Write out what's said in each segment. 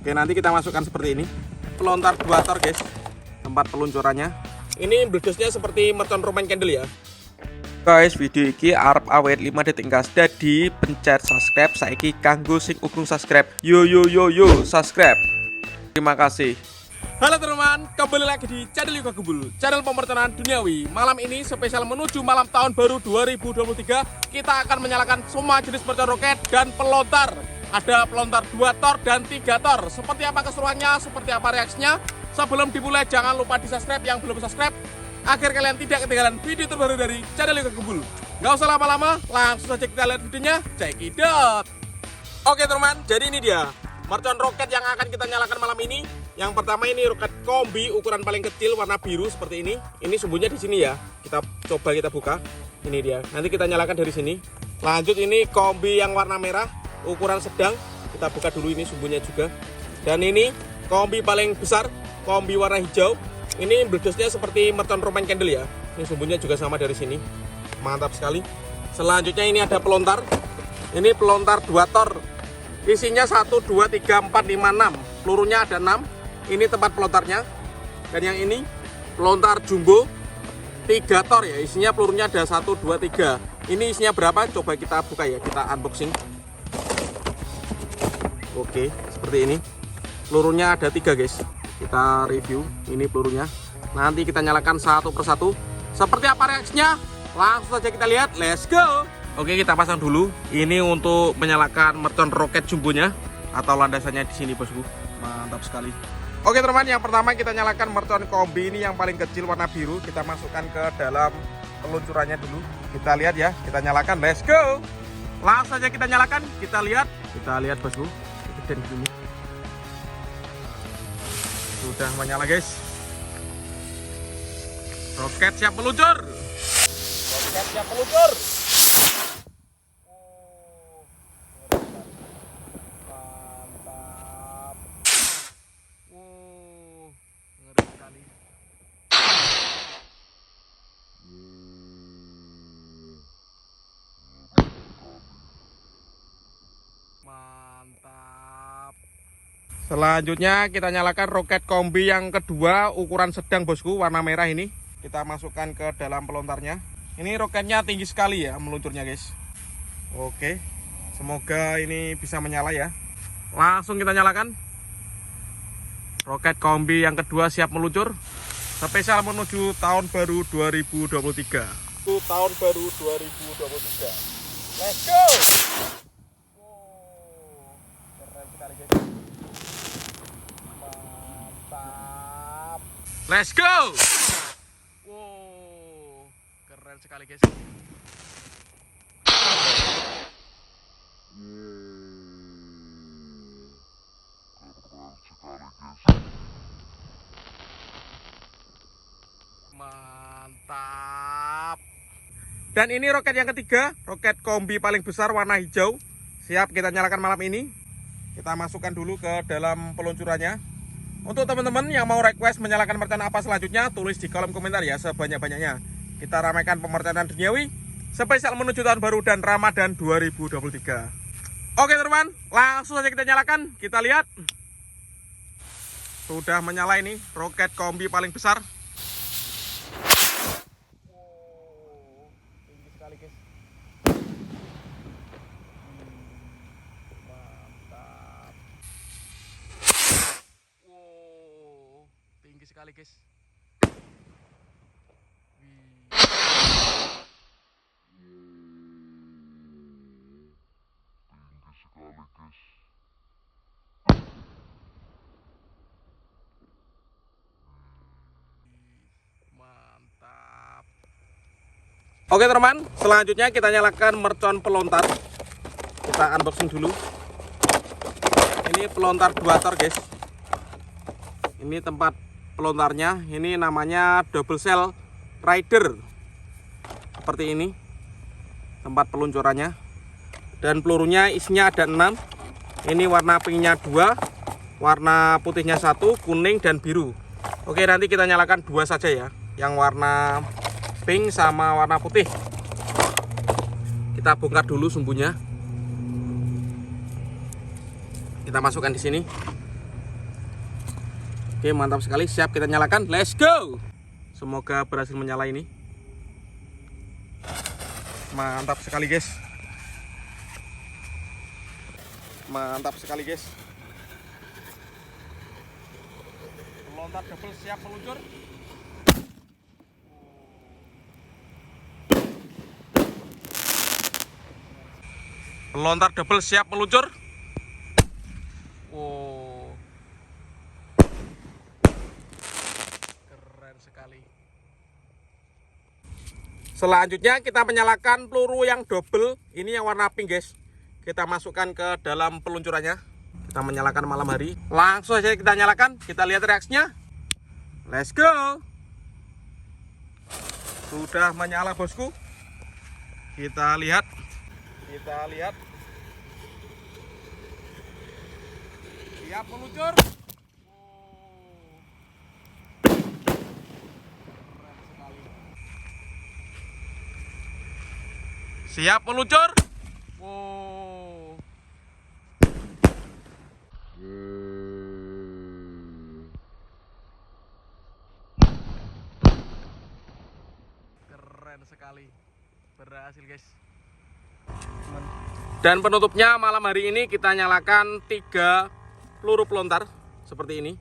Oke, nanti kita masukkan seperti ini. Pelontar 2 tor guys, tempat peluncurannya. Ini bledosnya seperti mercon Roman candle ya. Guys, video ini arep awet 5 detik gas. Jadi pencet subscribe saiki kanggo sing urung subscribe. Yo subscribe. Terima kasih. Halo teman-teman, kembali lagi di channel Yoga Gembul, channel pemerconaan duniawi. Malam ini spesial menuju malam tahun baru 2023, kita akan menyalakan semua jenis mercon roket dan pelontar. Ada pelontar 2 tor dan 3 tor. Seperti apa keseruannya, seperti apa reaksinya? Sebelum dimulai jangan lupa di subscribe yang belum subscribe, agar kalian tidak ketinggalan video terbaru dari channel Yoga Gembul. Gak usah lama-lama, langsung saja kita lihat videonya. Check it out. Oke teman, jadi ini dia mercon roket yang akan kita nyalakan malam ini. Yang pertama ini roket kombi ukuran paling kecil warna biru seperti ini. Ini sumbunya di sini ya. Kita coba kita buka. Ini dia. Nanti kita nyalakan dari sini. Lanjut ini kombi yang warna merah ukuran sedang. Kita buka dulu ini sumbunya juga. Dan ini kombi paling besar, kombi warna hijau. Ini bledosnya seperti mercon Roman candle ya. Ini sumbunya juga sama dari sini. Mantap sekali. Selanjutnya ini ada pelontar. Ini pelontar 2 tor. Isinya 1, 2, 3, 4, 5, 6. Pelurunya ada 6. Ini tempat pelontarnya. Dan yang ini pelontar jumbo 3 tor ya. Isinya pelurunya ada 1, 2, 3. Ini isinya berapa? Coba kita buka ya. Kita unboxing. Oke, seperti ini. Pelurunya ada 3 guys. Kita review. Ini pelurunya. Nanti kita nyalakan satu persatu. Seperti apa reaksinya? Langsung saja kita lihat. Let's go. Oke, kita pasang dulu. Ini untuk menyalakan mercon roket jumbonya atau landasannya di sini bosku. Mantap sekali. Oke teman, yang pertama kita nyalakan mercon kombi ini yang paling kecil warna biru. Kita masukkan ke dalam peluncurannya dulu. Kita lihat ya, kita nyalakan. Let's go. Langsung saja kita nyalakan. Kita lihat bosku. Kita di sini. Sudah menyala guys. Roket siap meluncur. Roket siap meluncur. Mantap. Selanjutnya kita nyalakan roket kombi yang kedua ukuran sedang bosku, warna merah ini. Kita masukkan ke dalam pelontarnya. Ini roketnya tinggi sekali ya meluncurnya guys. Oke, semoga ini bisa menyala ya. Langsung kita nyalakan. Roket kombi yang kedua siap meluncur. Spesial menuju tahun baru 2023. Tahun baru 2023. Let's go. Keren sekali guys. Mantap. Let's go. Wow, keren sekali guys. Mantap. Dan ini roket yang ketiga, roket kombi paling besar warna hijau. Siap kita nyalakan malam ini. Kita masukkan dulu ke dalam peluncurannya. Untuk teman-teman yang mau request menyalakan mercon apa selanjutnya, tulis di kolom komentar ya sebanyak-banyaknya. Kita ramaikan pemerconaan duniawi spesial menuju tahun baru dan Ramadan 2023. Oke teman-teman, langsung saja kita nyalakan. Kita lihat. Sudah menyala ini roket kombi paling besar. Tinggi sekali guys. Mantap. Wow, tinggi sekali guys. Mantap. Oke teman, selanjutnya kita nyalakan mercon pelontar. Kita unboxing dulu. Ini pelontar 2 tor guys. Ini tempat pelontarnya. Ini namanya double cell rider. Seperti ini tempat peluncurannya. Dan pelurunya isinya ada 6. Ini warna pinknya 2, warna putihnya 1, kuning dan biru. Oke, nanti kita nyalakan 2 saja ya, yang warna pink sama warna putih. Kita bongkar dulu sumbunya. Kita masukkan di sini. Oke, mantap sekali. Siap, kita nyalakan. Let's go. Semoga berhasil menyala ini. Mantap sekali guys. Mantap sekali guys. Pelontar double siap meluncur. Pelontar double siap meluncur. Wow. Keren sekali. Selanjutnya kita menyalakan peluru yang double. Ini yang warna pink guys. Kita masukkan ke dalam peluncurannya. Kita menyalakan malam hari. Langsung saja kita nyalakan. Kita lihat reaksinya. Let's go. Sudah menyala bosku. Kita lihat. Siap meluncur. Siap meluncur. Wow. Keren sekali. Berhasil guys. Dan penutupnya malam hari ini kita nyalakan 3 peluru pelontar seperti ini.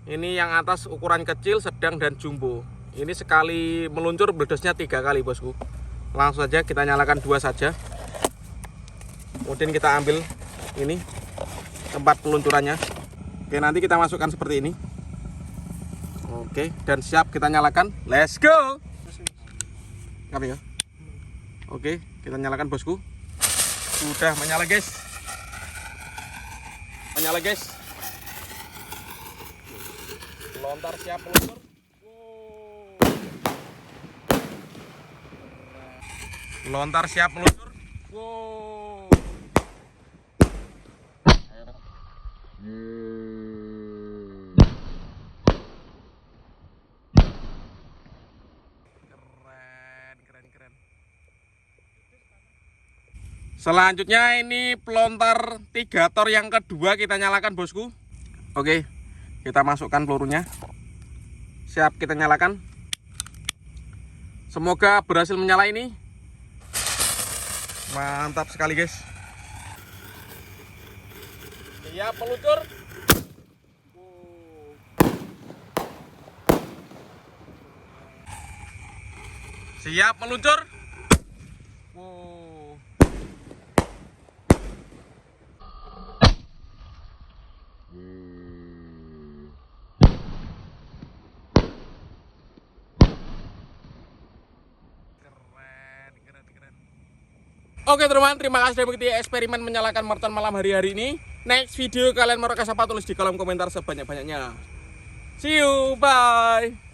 Ini yang atas ukuran kecil, sedang, dan jumbo. Ini sekali meluncur meledosnya 3 kali bosku. Langsung saja kita nyalakan 2 saja. Kemudian kita ambil ini tempat peluncurannya. Oke, nanti kita masukkan seperti ini. Oke, dan siap kita nyalakan. Let's go. Kami ya. Oke, kita nyalakan bosku. Sudah menyala guys. Menyala guys. Lontar siap meluncur. Lontar siap meluncur. Wow. Keren. Selanjutnya ini pelontar 3 tor yang kedua kita nyalakan bosku. Oke, kita masukkan pelurunya. Siap kita nyalakan. Semoga berhasil menyala ini. Mantap sekali guys. Siap meluncur. Siap meluncur. Wow. Keren. Oke teman, terima kasih sudah mengikuti eksperimen menyalakan mercon malam hari ini. Next video kalian mau rekas apa, tulis di kolom komentar sebanyak-banyaknya. See you, bye.